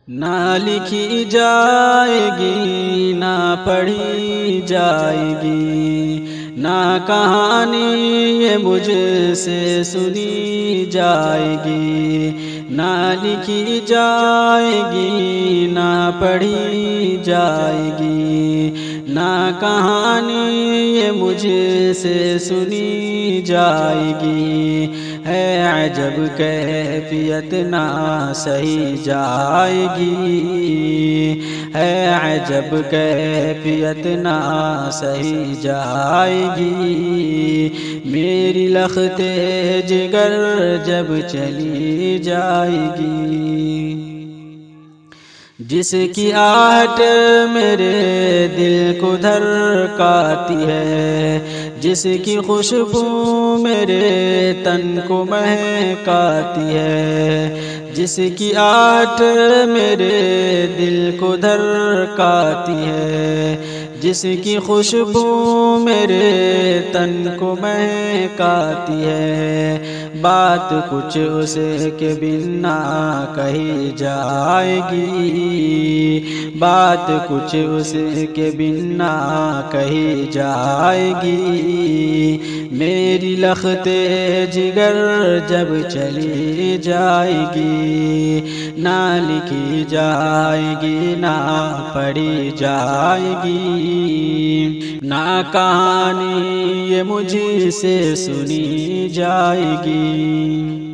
نہ لکھی جائے گی نہ پڑھی جائے گی، نہ کہانی یہ مجھ سے سنی جائے گی، نہ لکھی جائے گی نہ پڑھی جائے گی، نہ کہانی یہ مجھ سے سنی جائے گی، ہے عجب کیفیت نہ سہی جائے گی، ہے عجب کیفیت نہ سہی جائے گی، میری لخت جگر جب چلی جائے گی، جس کی آہٹ میرے دل کو دھڑکاتی ہے، جس کی خوشبو میرے تن کو مہکاتی ہے، جس کی آہٹ میرے دل کو دھڑکاتی ہے، جس کی خوشبو میرے تن کو مہکاتی ہے، بات کچھ اس کے بنا کہی جائے گی، بات کچھ اس کے بنا کہی جائے گی، میری لخت جگر جب چلی جائے گی، نہ لکھی جائے گی نہ پڑھی جائے گی، نہ کہانی یہ مجھ سے سنی جائے گی۔